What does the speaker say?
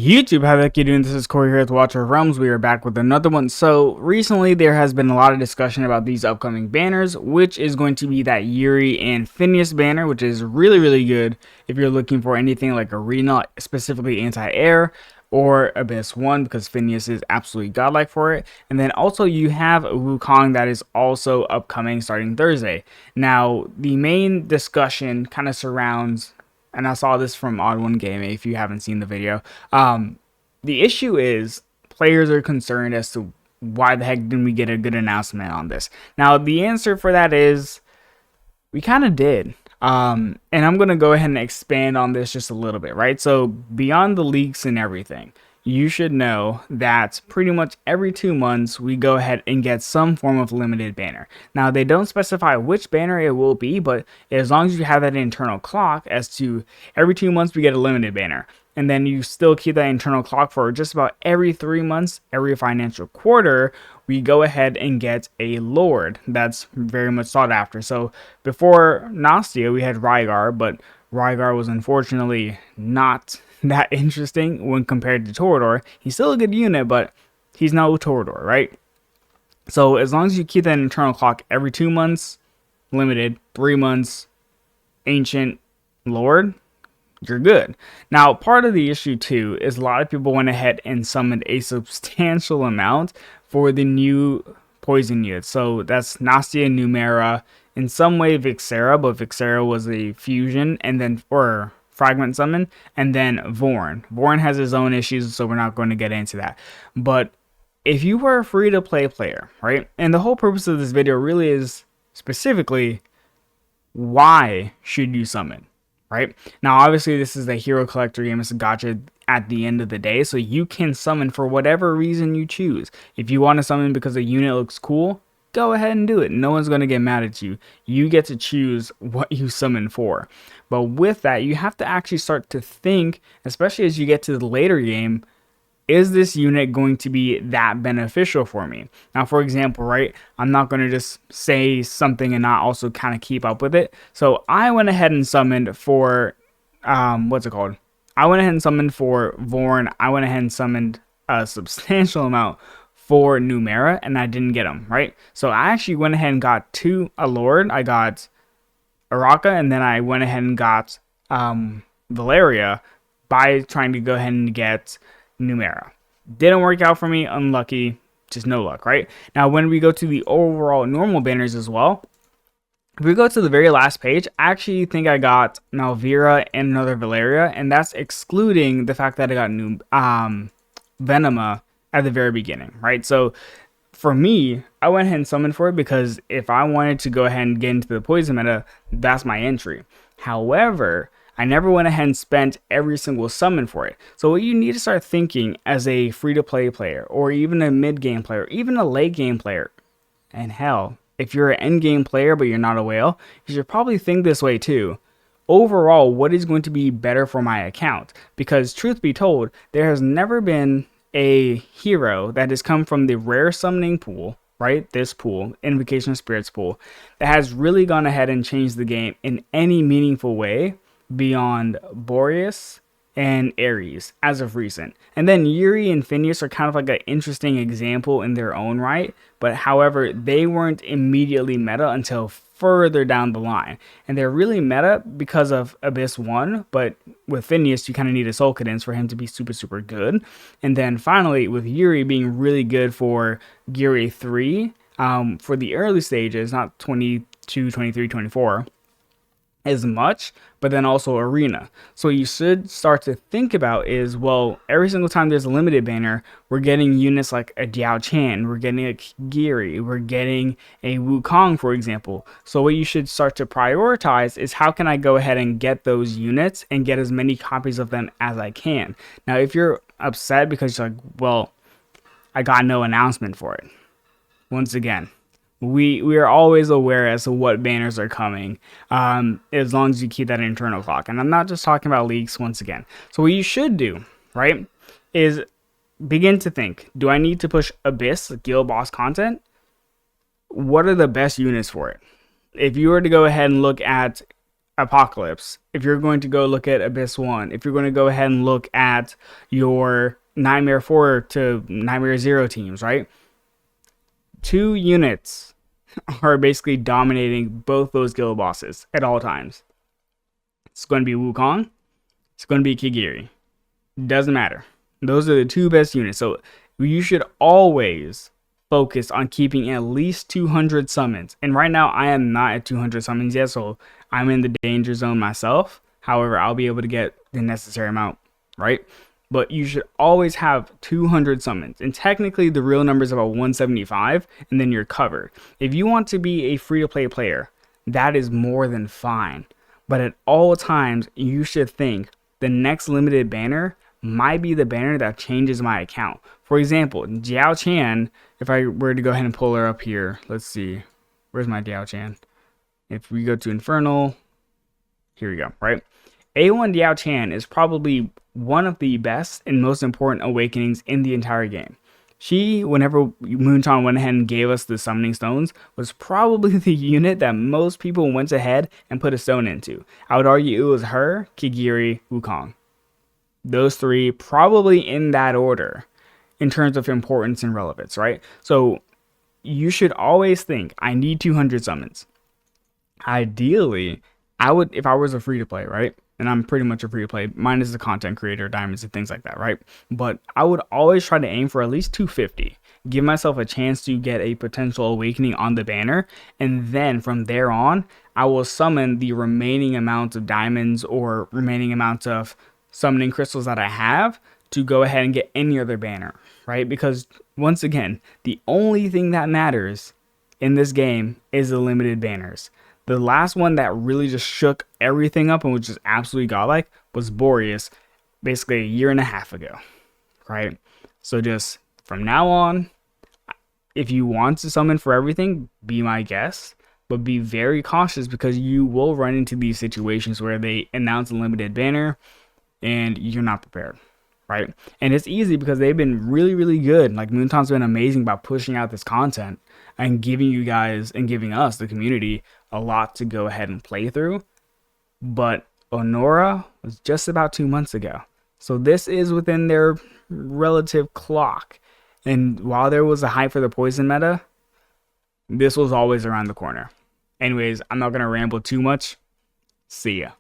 YouTube, how the heck you doing? This is Corey here with Watcher of Realms. We are back with another one. So recently there has been a lot of discussion about these upcoming banners, which is going to be that Yuri and Phineas banner, which is really good if you're looking for anything like Arena, specifically anti-air, or Abyss 1, because Phineas is absolutely godlike for it. And then also you have Wukong that is also upcoming starting Thursday. Now the main discussion kind of surrounds, and I saw this from Odd One Gaming if you haven't seen the video. The issue is players are concerned as to why the heck didn't we get a good announcement on this. Now the answer for that is we kind of did. And I'm going to go ahead and expand on this just a little bit, right? So beyond the leaks and everything, you should know that pretty much every 2 months we go ahead and get some form of limited banner. Now they don't specify which banner it will be, but as long as you have that internal clock as to every 2 months we get a limited banner, and then you still keep that internal clock for just about every 3 months, every financial quarter, we go ahead and get a Lord that's very much sought after. So before Nastia, we had Rygar, but Rygar was unfortunately not that interesting when compared to Torador. He's still a good unit, but he's no Torador, right? So as long as you keep that internal clock every 2 months, limited, 3 months, ancient, Lord, you're good. Now, part of the issue too is a lot of people went ahead and summoned a substantial amount for the new poison units. So that's Nastia, Numera, in some way Vixera, but Vixera was a fusion, and then or fragment summon, and then Vorn. Vorn has his own issues, so we're not going to get into that. But if you were a free-to-play player, right, and the whole purpose of this video really is specifically why should you summon? Right? Now, obviously, this is a hero collector game. It's a gacha at the end of the day, so you can summon for whatever reason you choose. If you want to summon because a unit looks cool, go ahead and do it. No one's going to get mad at you. You get to choose what you summon for. But with that, you have to actually start to think, especially as you get to the later game, is this unit going to be that beneficial for me? Now, for example, right, I'm not going to just say something and not also kind of keep up with it. So I went ahead and summoned for, what's it called? I went ahead and summoned for Vorn. I went ahead and summoned a substantial amount for Numera, and I didn't get them, right? So I actually went ahead and got a Lord. I got Araka, and then I went ahead and got Valeria by trying to go ahead and get Numera. Didn't work out for me, unlucky, just no luck, right? Now when we go to the overall normal banners as well, if we go to the very last page, I actually think I got Malvira and another Valeria, and that's excluding the fact that I got Venema at the very beginning, right? So for me, I went ahead and summoned for it because if I wanted to go ahead and get into the poison meta, that's my entry. However, I never went ahead and spent every single summon for it. So what you need to start thinking as a free-to-play player, or even a mid-game player, even a late-game player, and hell, if you're an end-game player but you're not a whale, you should probably think this way too. Overall, what is going to be better for my account? Because truth be told, there has never been a hero that has come from the rare summoning pool, right? This pool, Invocation of Spirits pool, that has really gone ahead and changed the game in any meaningful way beyond Boreas and Ares as of recent. And then Yuri and Phineas are kind of like an interesting example in their own right, but however, they weren't immediately meta until further down the line. And they're really meta because of Abyss 1, but with Phineas, you kind of need a Soul Cadence for him to be super good. And then finally, with Yuri being really good for Yuri 3, for the early stages, not 22, 23, 24, as much, but then also Arena. So you should start to think about is, well, every single time there's a limited banner, we're getting units like a Diao Chan, we're getting a Giri, we're getting a Wukong, for example. So what you should start to prioritize is how can I go ahead and get those units and get as many copies of them as I can. Now, if you're upset because you're like, well, I got no announcement for it. Once again, we are always aware as to what banners are coming, as long as you keep that internal clock. And I'm not just talking about leaks once again. So what you should do, right, is begin to think, do I need to push Abyss, guild boss content? What are the best units for it? If you were to go ahead and look at Apocalypse, if you're going to go look at Abyss 1, if you're going to go ahead and look at your Nightmare 4 to Nightmare 0 teams, right? 2 units are basically dominating both those guild bosses at all times. It's going to be Wukong. It's going to be Kigiri. Doesn't matter. Those are the 2 best units. So you should always focus on keeping at least 200 summons. And right now I am not at 200 summons yet, so I'm in the danger zone myself. However, I'll be able to get the necessary amount, right? But you should always have 200 summons. And technically the real number is about 175, and then you're covered. If you want to be a free-to-play player, that is more than fine. But at all times, you should think the next limited banner might be the banner that changes my account. For example, Jiao Chan, if I were to go ahead and pull her up here, let's see, where's my Jiao Chan? If we go to Infernal, here we go, right? A1 Jiao Chan is probably one of the best and most important awakenings in the entire game. She, whenever Moonton went ahead and gave us the summoning stones, was probably the unit that most people went ahead and put a stone into. I would argue it was her, Kigiri, Wukong. Those 3 probably in that order in terms of importance and relevance, right? So you should always think, I need 200 summons. Ideally, I would, if I was a free-to-play, right? And I'm pretty much a free-to-play, minus the content creator, diamonds, and things like that, right? But I would always try to aim for at least 250. Give myself a chance to get a potential awakening on the banner. And then from there on, I will summon the remaining amounts of diamonds or remaining amounts of summoning crystals that I have to go ahead and get any other banner, right? Because once again, the only thing that matters in this game is the limited banners. The last one that really just shook everything up and was just absolutely godlike was Boreas, basically a year and a half ago, right? So just from now on, if you want to summon for everything, be my guest, but be very cautious because you will run into these situations where they announce a limited banner and you're not prepared, right? And it's easy because they've been really, really good. Like Moonton's been amazing about pushing out this content and giving you guys and giving us, the community, a lot to go ahead and play through. But Honora was just about 2 months ago. So this is within their relative clock. And while there was a hype for the poison meta, this was always around the corner. Anyways, I'm not going to ramble too much. See ya.